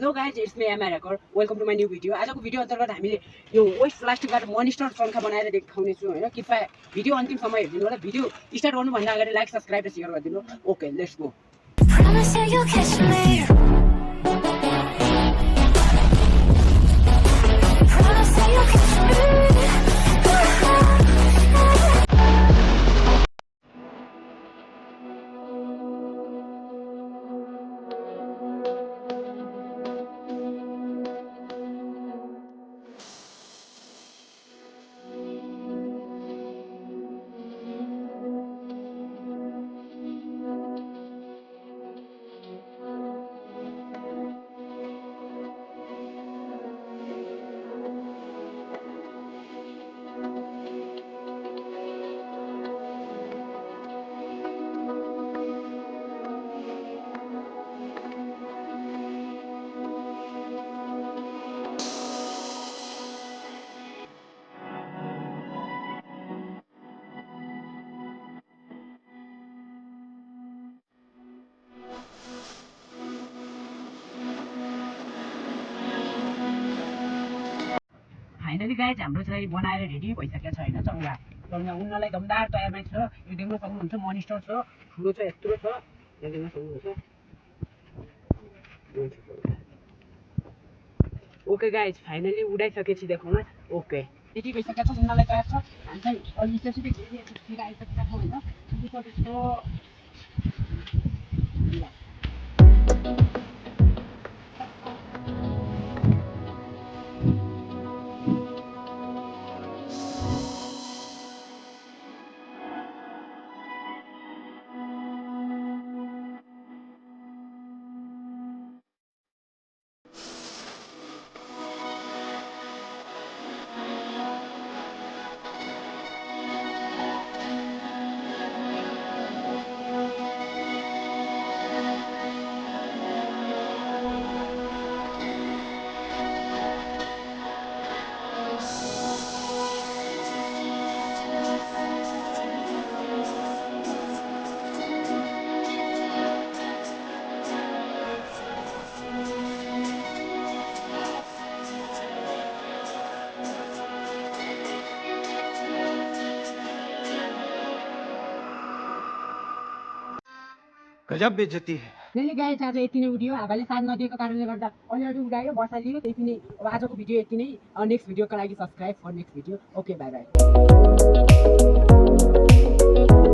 Hello guys, it's me MR record. Welcome to my new video. आजको video अन्तर्गत हामीले यो waste प्लास्टिकबाट minister शङ्खा बनाएर देखाउनेछौँ होइन। कृपया भिडियो अन्तिमसम्म हेरिदिनु होला। भिडियो स्टार्ट गर्नुभन्दा अगाडि लाइक, सब्सक्राइब र सेयर गरिदिनु। Okay, let's go. Finally guys हाम्रो चाहिँ बनाएर रेडी भइसकेको छ होइन। चङ्गा उन्नलाई दमदार तयारमा छ। यो देख्न सक्नुहुन्छ मनिस्टर छ, ठुलो छ, यत्रो छ, यहाँ देख्न सक्नुहुन्छ। ओके गाइज, फाइनली उडाइसकेपछि देखाउन। ओके, रेडी भइसकेको छ, उन्नलाई तयार छ। हामी चाहिँ अलि स्पेसिफिक एरियातिर आइसकेका छौँ होइन। गजब बेइज्जती है। त्यसले गाइज आज यति नै उड्यो। हावाले साथ नदिएको कारणले गर्दा अलरेडी उडायो, वर्षा लियो। त्यति नै अब आजको भिडियो यति नै। नेक्स्ट भिडियोको लागि subscribe for next video. Okay, by by.